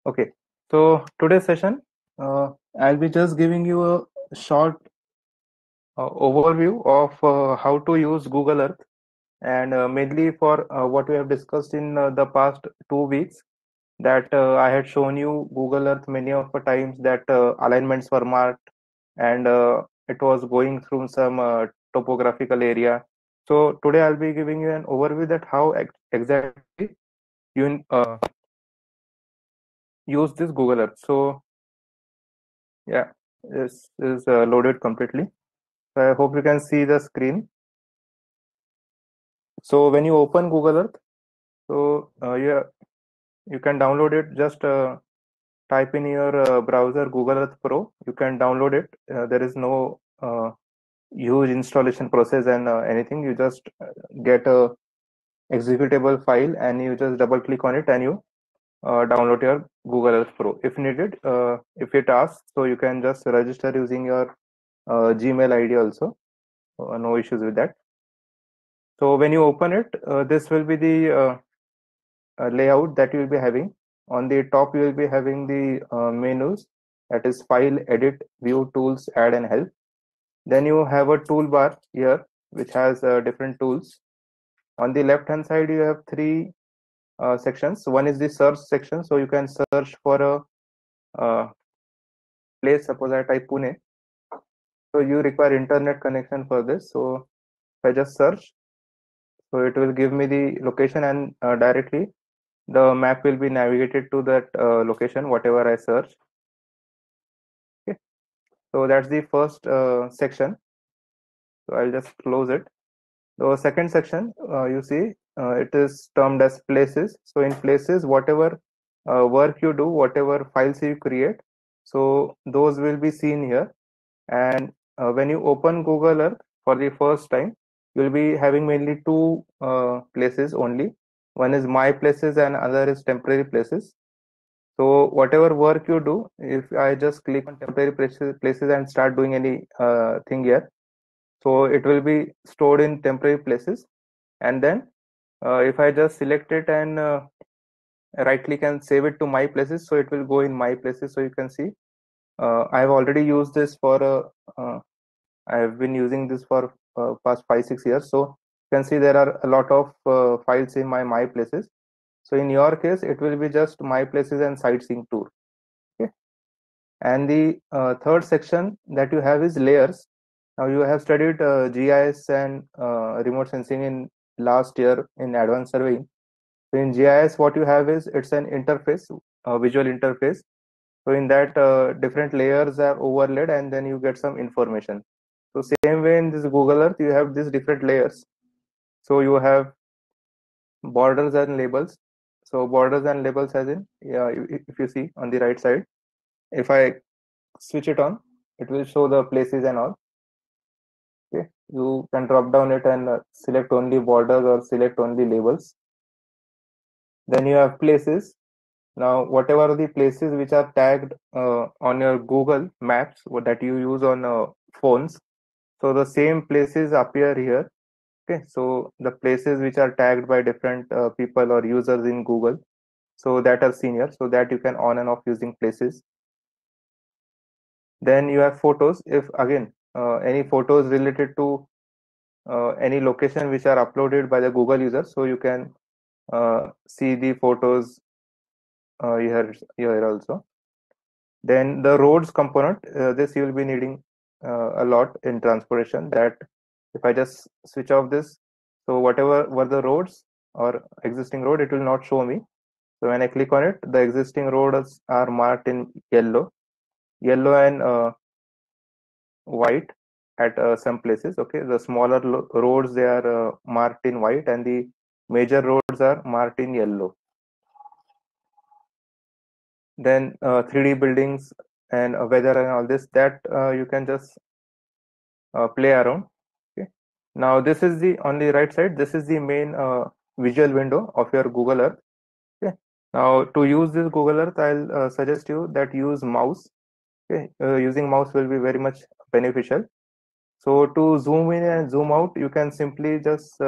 Okay, so today's session, I'll be just giving you a short overview of how to use Google Earth, and mainly for what we have discussed in the past 2 weeks, that I had shown you Google Earth many of the times that alignments were marked, and it was going through some topographical area. So today I'll be giving you an overview that how exactly you use this Google Earth. So yeah, this is loaded completely. So I hope you can see the screen. So when you open Google Earth, so you can download it. Just type in your browser Google Earth Pro. You can download it. There is no huge installation process and anything. You just get a executable file and you just double click on it and you download your Google Earth Pro. If needed, if it asks, so you can just register using your Gmail ID also. No issues with that. So when you open it, this will be the layout that you will be having. On the top, you will be having the menus, that is file, edit, view, tools, add, and help. Then you have a toolbar here, which has different tools. On the left hand side, you have three sections. One is the search section, so you can search for a place. Suppose I type Pune, so you require internet connection for this. So if I just search, so it will give me the location, and directly the map will be navigated to that location, whatever I search. Okay, so that's the first section. So I'll just close it. The second section, you see, it is termed as places. So in places, whatever work you do, whatever files you create, so those will be seen here. And when you open Google Earth for the first time, you'll be having mainly two places only. One is my places and other is temporary places. So whatever work you do, if I just click on temporary places and start doing any thing here, so it will be stored in temporary places. And then if I just select it and right click and save it to my places, so it will go in my places. So you can see I've already used this for I have been using this for past 5-6 years. So you can see there are a lot of files in my places. So in your case, it will be just my places and sightseeing tour. Okay. And the third section that you have is layers. Now you have studied GIS and remote sensing in last year in advanced surveying. So in GIS, what you have is it's an interface, a visual interface. So in that, different layers are overlaid, and then you get some information. So same way in this Google Earth, you have these different layers. So you have borders and labels. So borders and labels, as in, yeah, if you see on the right side, if I switch it on, it will show the places and all. Okay, you can drop down it and select only borders or select only labels. Then you have places. Now, whatever the places which are tagged on your Google Maps that you use on phones, so the same places appear here. Okay, so the places which are tagged by different people or users in Google, so that are seen here, so that you can on and off using places. Then you have photos. If again any photos related to any location which are uploaded by the Google user, so you can see the photos here also. Then the roads component, this you will be needing a lot in transportation. That if I just switch off this, so whatever were the roads or existing road, it will not show me. So when I click on it, the existing roads are marked in yellow and white at some places. Okay, the smaller roads, they are marked in white, and the major roads are marked in yellow. Then 3D buildings and weather and all this, that you can just play around. Okay. Now this is the on the right side. This is the main visual window of your Google Earth. Okay. Now to use this Google Earth, I'll suggest you that use mouse. Okay. Using mouse will be very much beneficial. So to zoom in and zoom out, you can simply just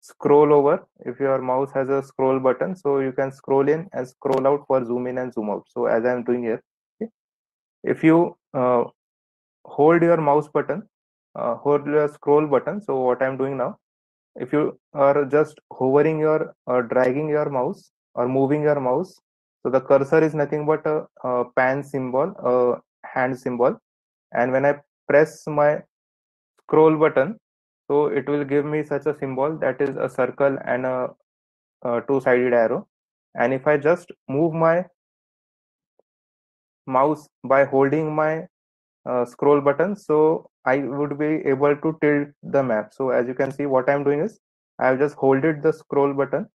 scroll over. If your mouse has a scroll button, so you can scroll in and scroll out for zoom in and zoom out. So as I'm doing here, okay. If you hold your mouse button, hold your scroll button. So what I'm doing now, if you are just hovering your dragging your mouse or moving your mouse, so the cursor is nothing but a pan symbol, a hand symbol, and when I press my scroll button, so it will give me such a symbol that is a circle and a two-sided arrow. And if I just move my mouse by holding my scroll button, so I would be able to tilt the map. So as you can see, what I'm doing is I have just holded the scroll button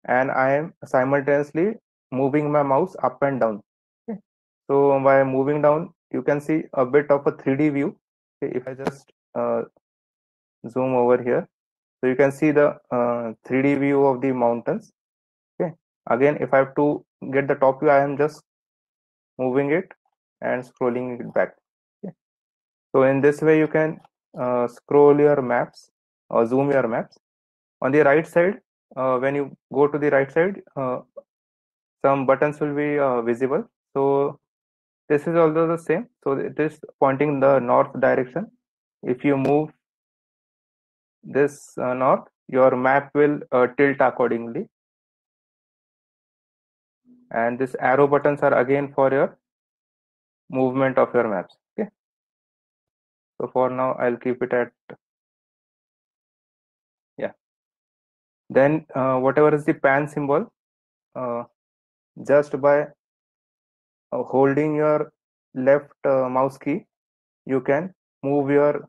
and I am simultaneously moving my mouse up and down. Okay. So by moving down, you can see a bit of a 3D view. Okay. If I just zoom over here, so you can see the 3D view of the mountains. Okay. Again, if I have to get the top view, I am just moving it and scrolling it back. Okay. So in this way, you can scroll your maps or zoom your maps. On the right side, when you go to the right side, some buttons will be visible. So this is also the same. So it is pointing the north direction. If you move this north, your map will tilt accordingly. And this arrow buttons are again for your movement of your maps. Okay. So for now, I'll keep it at, yeah. Then whatever is the pan symbol, uh, just by holding your left mouse key, you can move your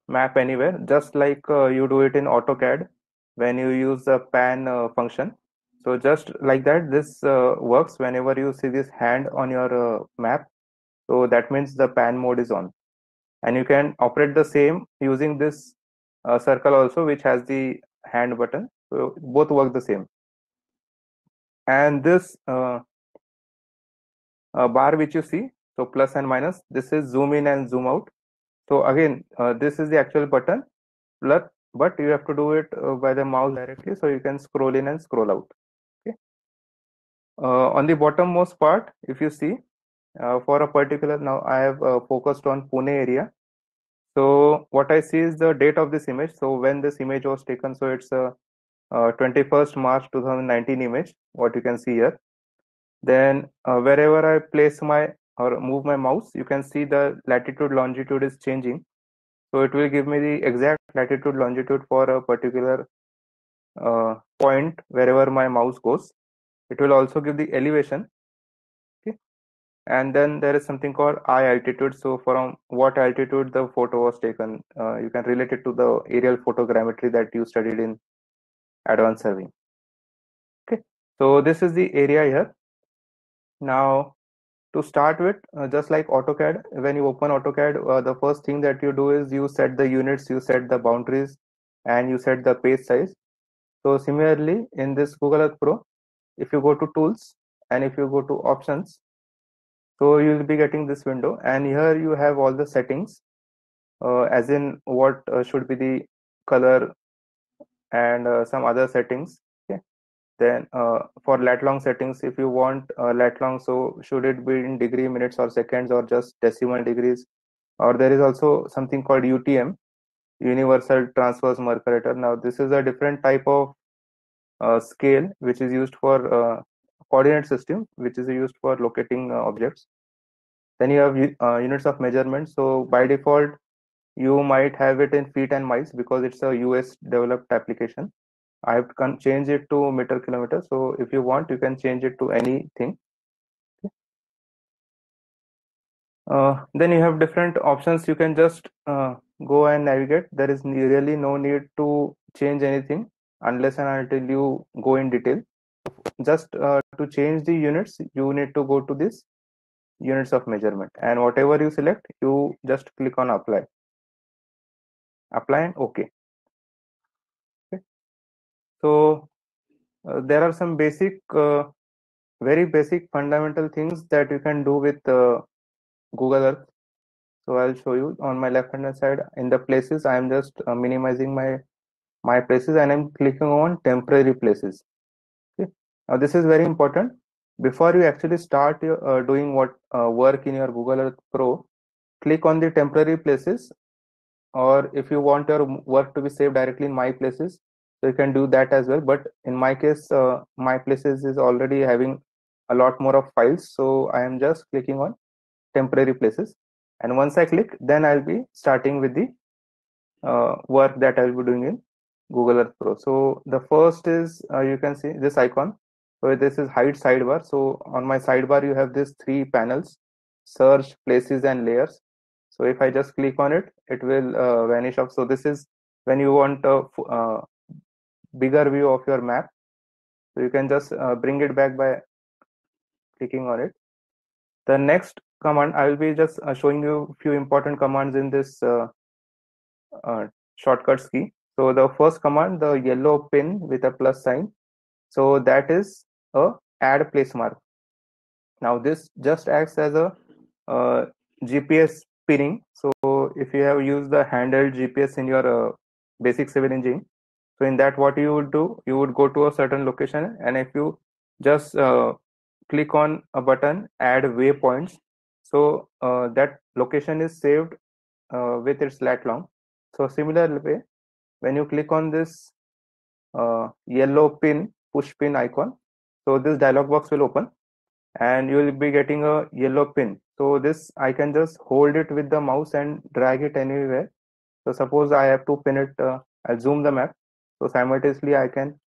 map anywhere, just like you do it in AutoCAD when you use the pan function. So just like that, this works whenever you see this hand on your map. So that means the pan mode is on. And you can operate the same using this circle also, which has the hand button. So both work the same. And this bar which you see, so plus and minus, this is zoom in and zoom out. So again, this is the actual button, but you have to do it by the mouse directly, so you can scroll in and scroll out. Okay. On the bottommost part, if you see, for a particular, now I have focused on Pune area. So what I see is the date of this image. So when this image was taken, so it's 21st March 2019 image, what you can see here. Then wherever I place my or move my mouse, you can see the latitude longitude is changing. So it will give me the exact latitude longitude for a particular point wherever my mouse goes. It will also give the elevation. Okay. And then there is something called eye altitude. So from what altitude the photo was taken, you can relate it to the aerial photogrammetry that you studied in advanced surveying. Okay. So this is the area here. Now to start with, just like AutoCAD, when you open AutoCAD, the first thing that you do is you set the units, you set the boundaries, and you set the page size. So similarly, in this Google Earth Pro, if you go to tools and if you go to options, so you will be getting this window, and here you have all the settings, as in what should be the color and some other settings. Okay. Then for lat long settings, if you want lat long, so should it be in degree, minutes, or seconds, or just decimal degrees? Or there is also something called UTM, Universal Transverse Mercator. Now this is a different type of scale which is used for coordinate system, which is used for locating objects. Then you have units of measurement. So by default, you might have it in feet and miles because it's a US developed application. I have to change it to meter kilometer. So if you want, you can change it to anything. Then you have different options. You can just go and navigate. There is really no need to change anything unless and until you go in detail. Just to change the units, you need to go to this units of measurement, and whatever you select, you just click on apply and okay. Okay. So there are some basic very basic fundamental things that you can do with Google Earth. So I'll show you on my left hand side in the places. I am just minimizing my places and I'm clicking on temporary places. Okay. Now this is very important. Before you actually start doing what work in your Google Earth Pro, click on the temporary places, or if you want your work to be saved directly in my places, so you can do that as well. But in my case, my places is already having a lot more of files, so I am just clicking on temporary places, and once I click, then I'll be starting with the work that I'll be doing in Google Earth Pro. So the first is you can see this icon. So this is hide sidebar. So on my sidebar, you have these three panels: search, places, and layers. So if I just click on it, it will vanish off. So this is when you want a bigger view of your map. So you can just bring it back by clicking on it. The next command, I will be just showing you a few important commands in this uh, shortcuts key. So the first command, the yellow pin with a plus sign, so that is a add place mark. Now this just acts as a uh, GPS pinning. So if you have used the handheld GPS in your basic civil engineering, so in that what you would do, you would go to a certain location, and if you just click on a button add waypoints, so that location is saved with its lat long. So similar way, when you click on this yellow pin push pin icon, so this dialog box will open and you will be getting a yellow pin. So this I can just hold it with the mouse and drag it anywhere. So suppose I have to pin it, I'll zoom the map, so simultaneously I can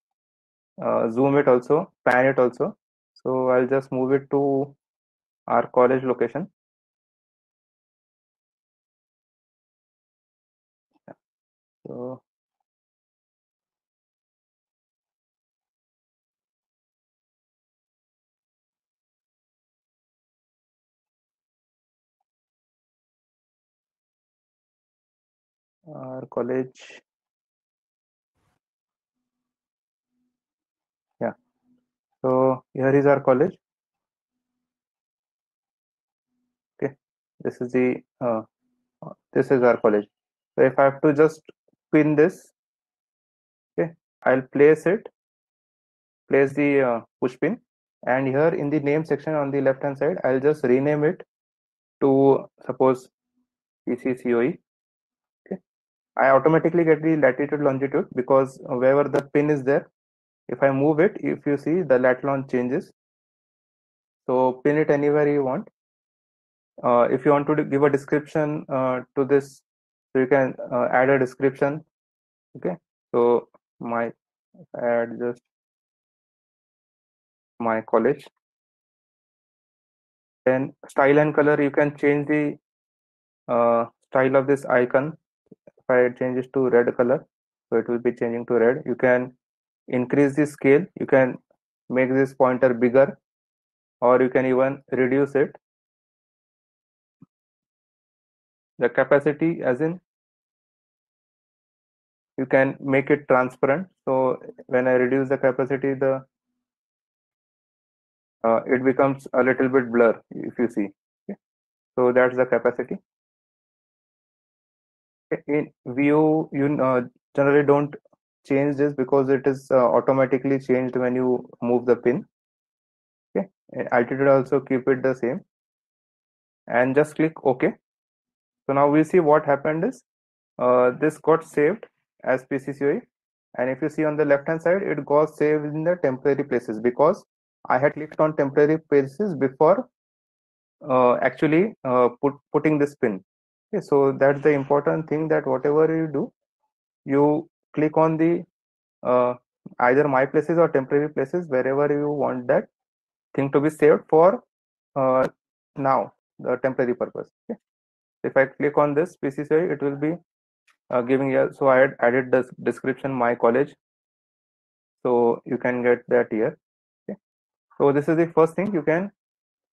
zoom it also, pan it also. So I'll just move it to our college location. So our college, yeah. So here is our college. Okay, this is the this is our college. So if I have to just pin this, okay, I'll place the push pin, and here in the name section on the left hand side, I'll just rename it to suppose PCCOE. Okay, I automatically get the latitude longitude because wherever the pin is there, if I move it, if you see the lat long changes. So pin it anywhere you want. If you want to give a description to this, so you can add a description. Okay, so my add just my college. Then style and color, you can change the style of this icon. If I change it to red color, so it will be changing to red. You can increase the scale. You can make this pointer bigger, or you can even reduce it. The capacity, as in you can make it transparent. So when I reduce the capacity, the it becomes a little bit blur if you see. Okay. So that's the capacity. In view, you generally don't change this because it is automatically changed when you move the pin. Okay, altitude also keep it the same, and just click OK. So now we see what happened is this got saved as PCCOE, and if you see on the left hand side, it got saved in the temporary places because I had clicked on temporary places before actually putting this pin. Okay, so that's the important thing, that whatever you do, you click on the uh, either my places or temporary places wherever you want that thing to be saved for uh, now the temporary purpose. Okay. If I click on this PCCI, it will be giving you. So I had added the description my college, so you can get that here. Okay. So this is the first thing, you can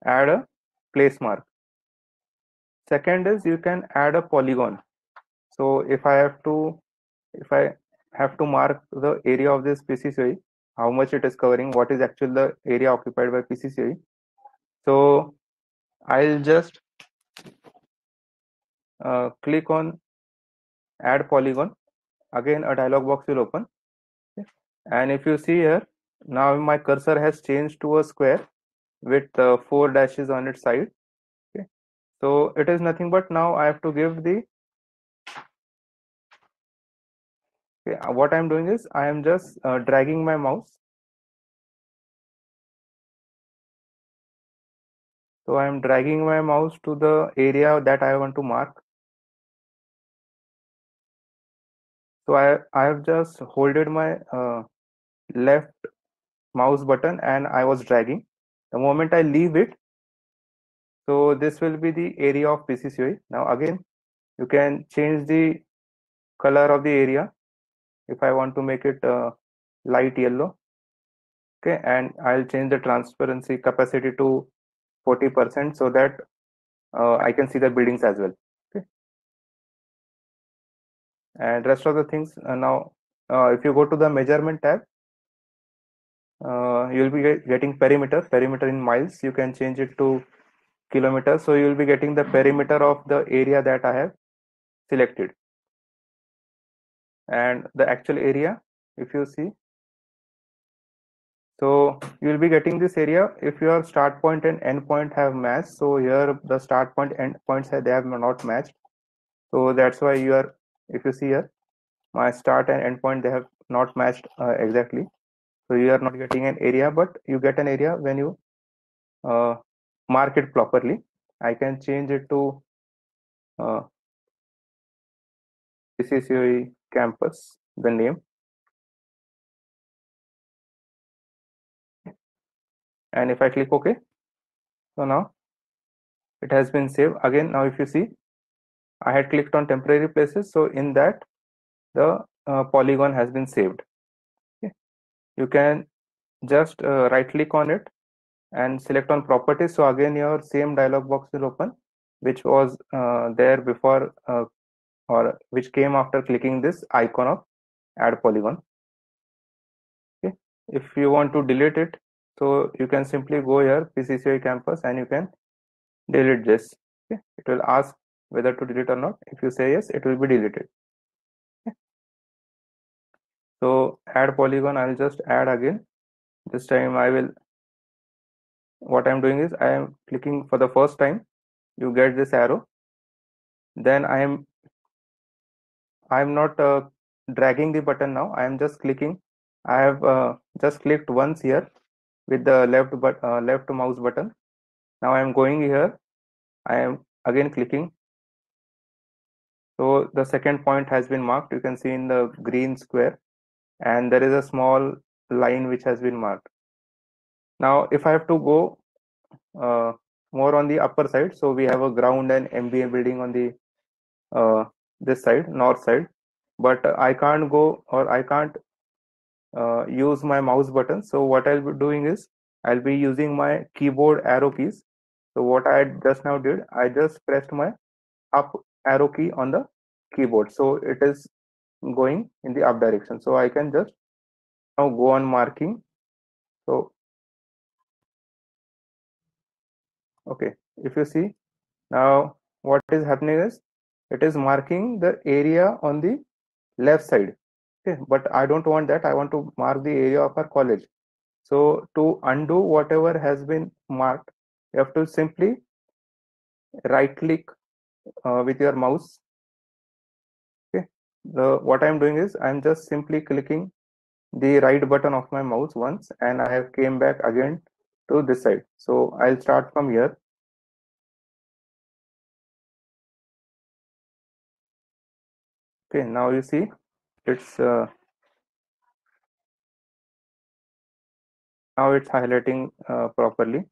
add a place mark. Second is you can add a polygon. So if I have to mark the area of this PCCI, how much it is covering, what is actually the area occupied by PCCI. So I'll just click on add polygon. Again a dialog box will open. Okay. And if you see here, now my cursor has changed to a square with 4 dashes on its side. Okay. So it is nothing but now I have to give the, okay, what I'm doing is I am just dragging my mouse. So I am dragging my mouse to the area that I want to mark. So I have just holded my left mouse button and I was dragging. The moment I leave it, so this will be the area of PCCOE. Now again, you can change the color of the area if I want to make it light yellow. Okay, and I'll change the transparency capacity to 40% so that I can see the buildings as well. Okay, and rest of the things now, if you go to the measurement tab, you'll be getting perimeter in miles. You can change it to kilometers. So you'll be getting the perimeter of the area that I have selected, and the actual area, if you see, so you'll be getting this area if your start point and end point have matched. So here the start point end points they have not matched. So that's why you are, if you see here, my start and end point they have not matched exactly. So you are not getting an area, but you get an area when you uh, mark it properly. I can change it to uh, PCCOE campus, the name, and if I click OK, so now it has been saved. Again, now if you see, I had clicked on temporary places, so in that the polygon has been saved. Okay. You can just right click on it and select on properties. So again your same dialog box will open, which was there before or which came after clicking this icon of add polygon. Okay. If you want to delete it, so you can simply go here PCCOE campus and you can delete this. Okay. It will ask whether to delete or not. If you say yes, it will be deleted. Okay. So add polygon, I'll just add again. This time I will, what I'm doing is I am clicking for the first time. You get this arrow. Then I'm not dragging the button now. I am just clicking. I have just clicked once here with the left mouse button. Now I am going here. I am again clicking. So the second point has been marked. You can see in the green square, and there is a small line which has been marked. Now if I have to go uh, more on the upper side, so we have a ground and MBA building on the this side, north side, but I can't go or I can't use my mouse button. So what I'll be doing is I'll be using my keyboard arrow keys. So what I just now did, I just pressed my up arrow key on the keyboard, so it is going in the up direction. So I can just now go on marking. So okay, if you see, now what is happening is it is marking the area on the left side. Okay, but I don't want that. I want to mark the area of our college. So to undo whatever has been marked, you have to simply right click with your mouse. Okay, what I'm doing is I'm just simply clicking the right button of my mouse once, and I have came back again to this side. So I'll start from here. Okay, now you see it's now it's highlighting properly.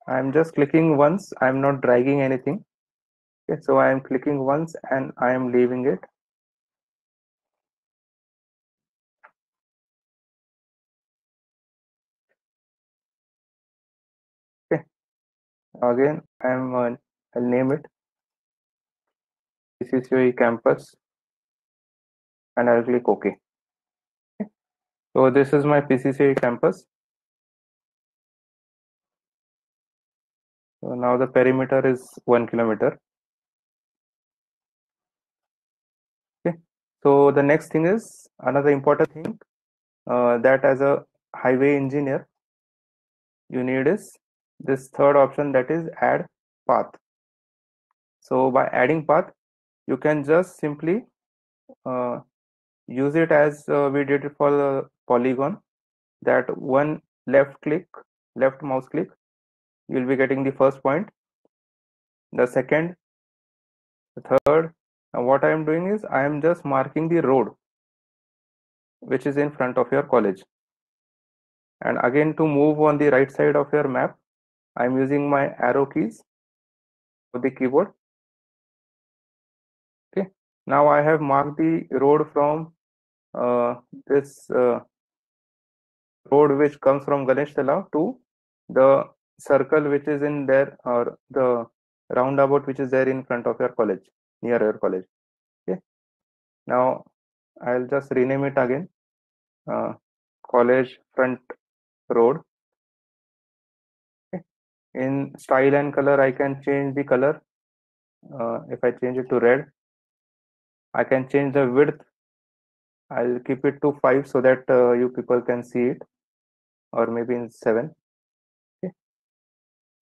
I'm just clicking once. I'm not dragging anything. Okay, so I am clicking once and I am leaving it. Okay, again I'm I'll name it PCCOE campus and I'll click OK. So this is my PCCOE campus. So now the perimeter is 1 kilometer. Okay. So the next thing is another important thing that as a highway engineer you need is this third option, that is add path. So by adding path, you can just simply uh, use it as we did it for the polygon, that one left mouse click, you will be getting the first point, the second, the third. And what I am doing is I am just marking the road which is in front of your college. And again, to move on the right side of your map, I am using my arrow keys of the keyboard. Okay. Now I have marked the road from this road which comes from Ganesh Talab to the circle which is in there, or the roundabout which is there in front of your college, near your college. Okay. Now I'll just rename it again, college front road. Okay. In style and color, I can change the color. If I change it to red, I can change the width. I'll keep it to 5 so that you people can see it, or maybe in 7. Okay.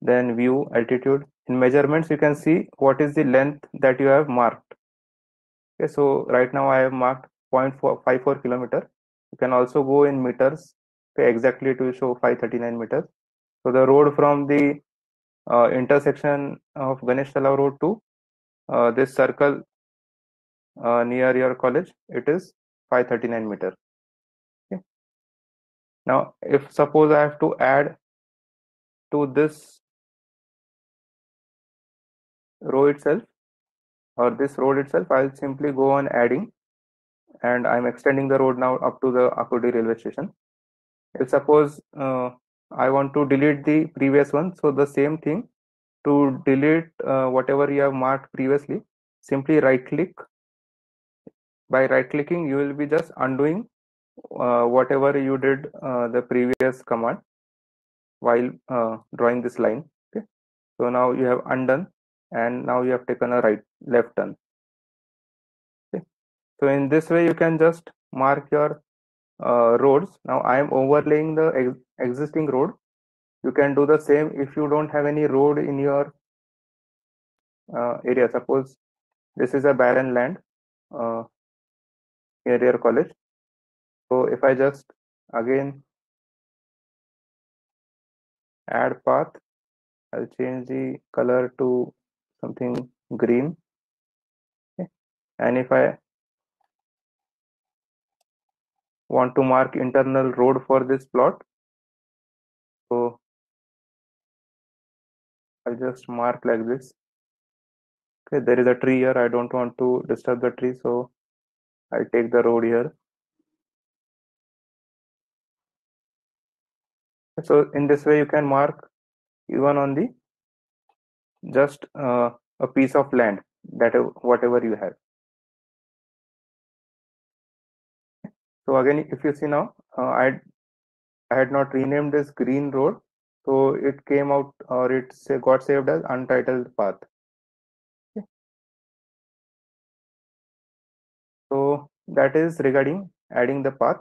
Then view, altitude. In measurements, you can see what is the length that you have marked. Okay, so right now I have marked 0.54 kilometer. You can also go in meters. Okay, exactly to show 539 meters. So the road from the intersection of Ganesh Talab Road to this circle near your college, it is 539 meter. Okay. Now, if suppose I have to add to this row itself, or this road itself, I'll simply go on adding, and I'm extending the road now up to the Akudi railway station. If suppose I want to delete the previous one, so the same thing, to delete whatever you have marked previously, simply right click. By right clicking, you will be just undoing whatever you did the previous command while drawing this line. Okay. So now you have undone, and now you have taken a left turn. Okay. So in this way, you can just mark your roads. Now I am overlaying the existing road. You can do the same if you don't have any road in your area. Suppose this is a barren land uh, near your college. So if I just again add path, I'll change the color to something green. Okay. And if I want to mark internal road for this plot, so I'll just mark like this. Okay, there is a tree here. I don't want to disturb the tree, so I'll take the road here. So in this way, you can mark even on the just a piece of land, that whatever you have. So again, if you see now, I had not renamed this green road, so it came out, or it got saved as untitled path. Okay. So that is regarding adding the path.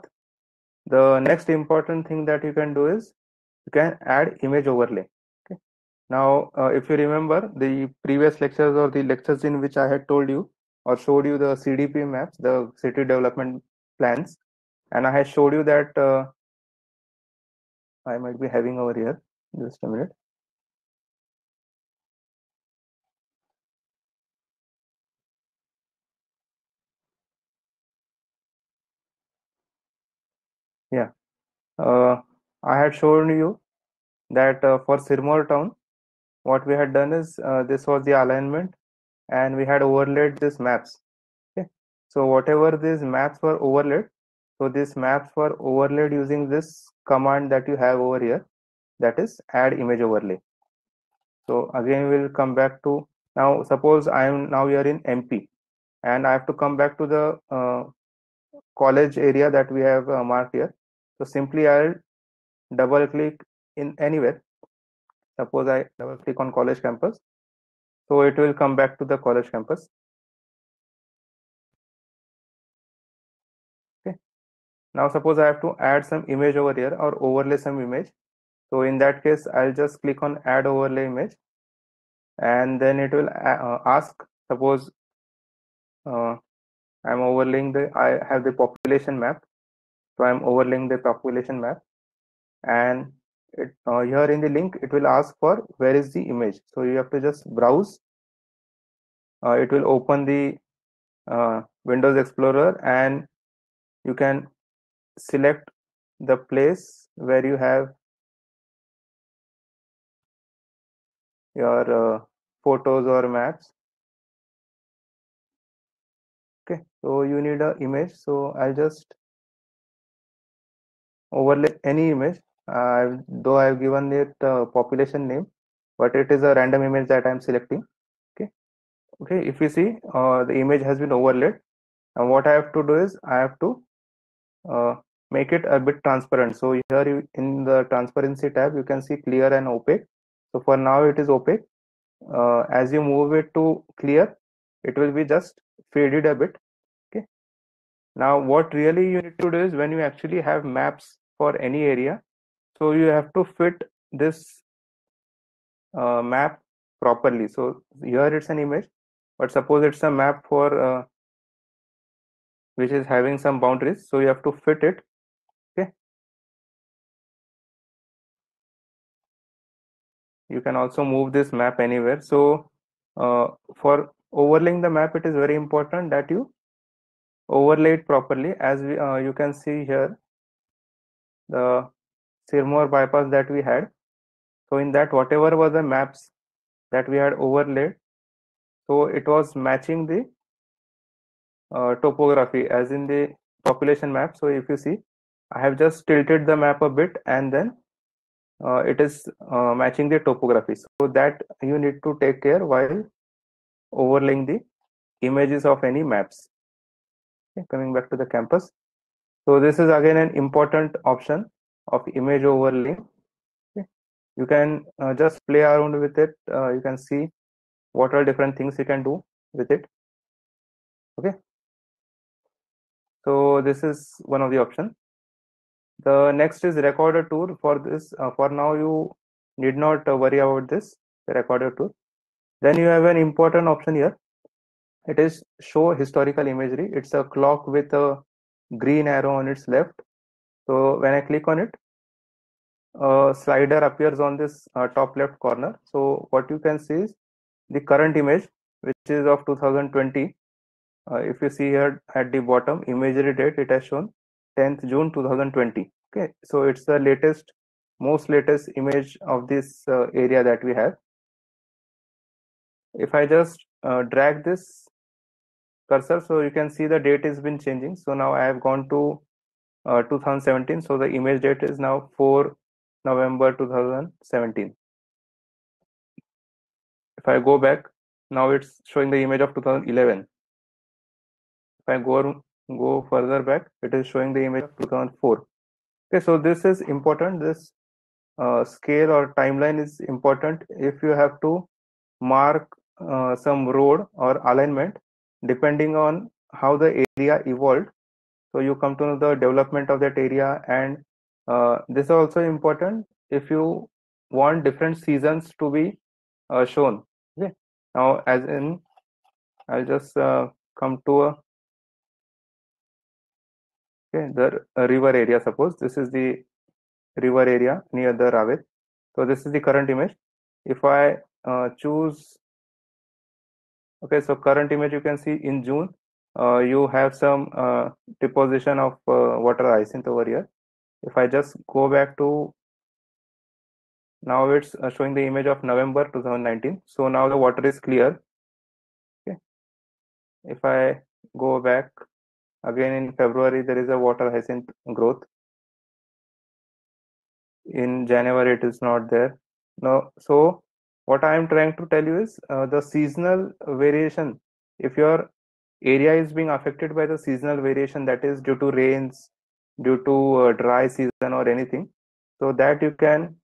The next important thing that you can do is you can add image overlay. Okay. Now, if you remember the previous lectures, or the lectures in which I had told you or showed you the CDP maps, the city development plans, and I had showed you that I might be having over here. Just a minute. Yeah. I had shown you that for Sirmaur town, what we had done is this was the alignment, and we had overlaid these maps. Okay. So whatever these maps were overlaid, so these maps were overlaid using this command that you have over here, that is add image overlay. So again, we'll come back to, now suppose I am now here in MP, and I have to come back to the college area that we have marked here. So simply I'll double click in anywhere, suppose I double click on college campus, so it will come back to the college campus. Okay. Now suppose I have to add some image over here or overlay some image. So in that case, I'll just click on add overlay image, and then it will ask, suppose I'm overlaying I have the population map. So I'm overlaying the population map, and here in the link, it will ask for where is the image. So you have to just browse. It will open the Windows Explorer, and you can select the place where you have your photos or maps. Okay, so you need an image. So I'll just overlay any image. Though I've given it population name, but it is a random image that I'm selecting. Okay, okay. If you see, the image has been overlaid, and what I have to do is I have to uh, make it a bit transparent. So here in the transparency tab, you can see clear and opaque. So for now, it is opaque. As you move it to clear, it will be just faded a bit. Okay. Now, what really you need to do is when you actually have maps for any area, so you have to fit this map properly. So here it's an image, but suppose it's a map for which is having some boundaries. So you have to fit it. Okay. You can also move this map anywhere. So for overlaying the map, it is very important that you overlay it properly. As you can see here, the Sirmoor bypass that we had. So in that, whatever were the maps that we had overlaid, so it was matching the topography as in the population map. So if you see, I have just tilted the map a bit, and then it is matching the topography. So that you need to take care while overlaying the images of any maps. Okay, coming back to the campus. So this is again an important option of image overlaying. Okay. You can just play around with it. You can see what are different things you can do with it. Okay. So this is one of the options. The next is recorder tool. For this, for now, you need not worry about this recorder tool. Then you have an important option here. It is show historical imagery. It's a clock with a green arrow on its left. So when I click on it, a slider appears on this top left corner. So what you can see is the current image, which is of 2020. If you see here at the bottom, imagery date, it has shown 10th June 2020. Okay, so it's the most latest image of this area that we have. If I just drag this cursor, so you can see the date has been changing. So now I have gone to 2017. So the image date is now 4 November 2017. If I go back, now it's showing the image of 2011. If I go further back, it is showing the image of 2004. Okay, so this is important. This scale or timeline is important if you have to mark some road or alignment depending on how the area evolved. So you come to know the development of that area, and this is also important if you want different seasons to be shown. Okay, now as in I'll just come to the river area. Suppose this is the river area near the Ravet. So this is the current image. If I choose, okay, so current image, you can see in June, you have some deposition of water hyacinth over here. If I just go back to, now it's showing the image of November 2019. So now the water is clear. Okay. If I go back again in February, there is a water hyacinth growth. In January, it is not there. No, so what I am trying to tell you is the seasonal variation. If your area is being affected by the seasonal variation, that is due to rains, due to dry season or anything, so that you can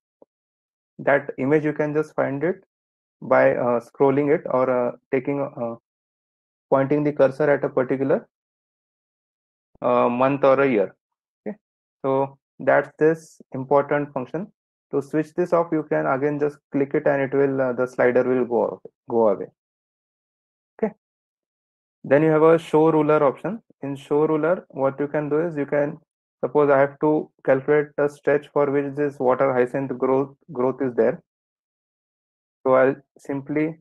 that image you can just find it by scrolling it or pointing the cursor at a particular month or a year. Okay, so that's this important function. To switch this off, you can again just click it and it will the slider will go away. Okay, then you have a show ruler option. In show ruler, what you can do is you can suppose I have to calculate the stretch for which this water hyacinth growth is there. So I'll simply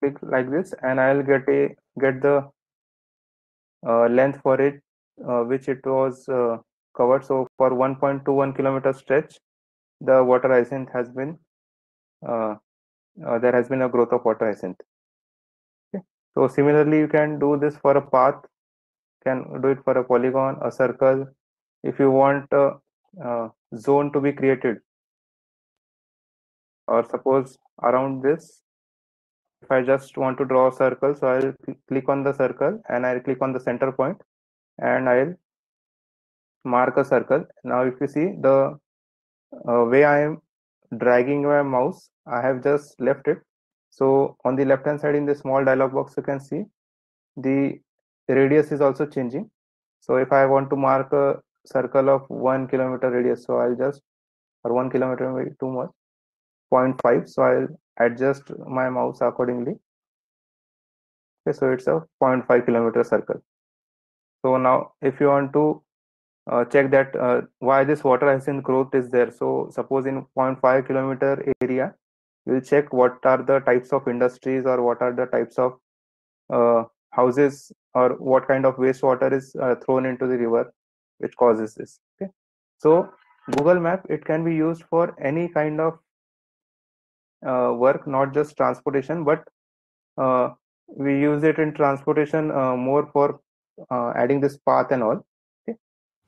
click like this and I'll get the length for it which it was covered. So for 1.21 kilometer stretch, the water hyacinth has been uh, there has been a growth of water hyacinth. Okay. So similarly, you can do this for a path, can do it for a polygon, a circle. If you want a, zone to be created, or suppose around this, if I just want to draw a circle, so I'll click on the circle and I'll click on the center point and I'll mark a circle. Now, if you see the way I am dragging my mouse, I have just left it. So on the left hand side in the small dialog box, you can see the radius is also changing. So if I want to mark a circle of 1 kilometer radius, so I'll just, or 1 kilometer may be too much, 0.5. So I'll adjust my mouse accordingly. Okay, so it's a 0.5 kilometer circle. So now if you want to check that why this water hyacinth growth is there. So suppose in 0.5 kilometer area, we'll check what are the types of industries or what are the types of houses or what kind of wastewater is thrown into the river which causes this. Okay, so Google Map, it can be used for any kind of work, not just transportation, but uh, we use it in transportation more for adding this path and all. Okay,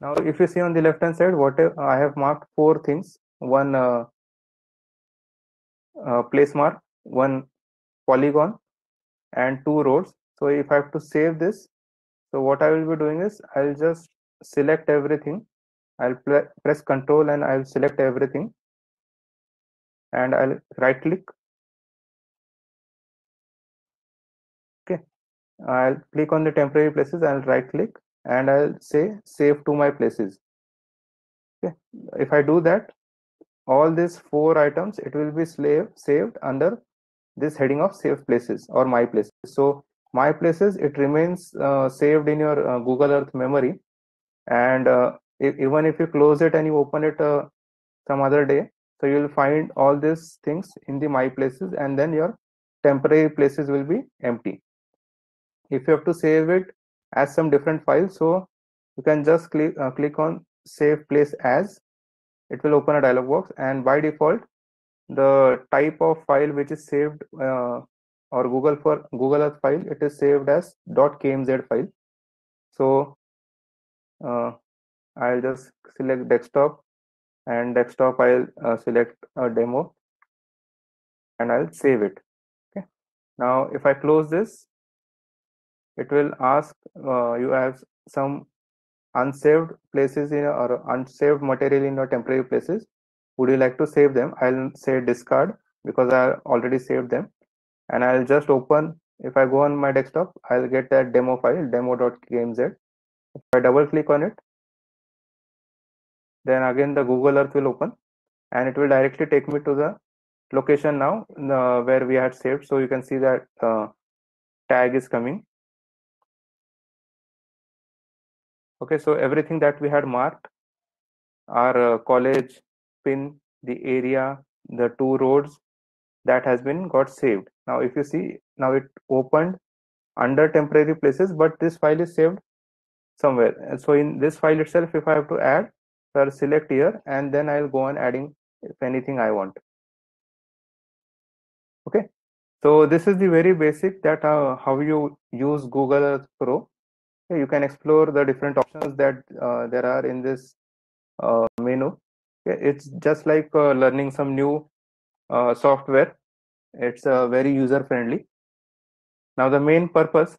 now if you see on the left hand side, what I have marked four things: one place mark, one polygon, and two roads. So if I have to save this, so what I will be doing is I'll just select everything. I'll press Control and I'll select everything, and I'll right click. Okay, I'll click on the temporary places. I'll right click and I'll say Save to my places. Okay, if I do that, all these four items, it will be saved under this heading of Save Places or My Places. So My Places, it remains saved in your Google Earth memory, and even if you close it and you open it some other day, so you'll find all these things in the My Places, and then your temporary places will be empty. If you have to save it as some different file, so you can just click on Save Place As. It will open a dialog box, and by default, the type of file which is saved or Google Earth file, it is saved as .kmz file. So I'll just select desktop, and desktop I'll select a demo and I'll save it. Okay, now if I close this, it will ask you have some unsaved places in or unsaved material in your temporary places. Would you like to save them? I'll say discard because I already saved them, and I'll just open. If I go on my desktop, I'll get that demo file, demo.kmz. If I double click on it, then again the Google Earth will open, and it will directly take me to the location now where we had saved. So you can see that tag is coming. Okay, so everything that we had marked, our college, pin, the area, the two roads, that has been got saved. Now if you see, now it opened under temporary places, but this file is saved somewhere. And so in this file itself, if I have to add, so I'll select here and then I'll go on adding if anything I want. Okay, so this is the very basic that how you use Google Earth Pro. Okay, you can explore the different options that there are in this menu. Okay, it's just like learning some new software. It's very user friendly. Now the main purpose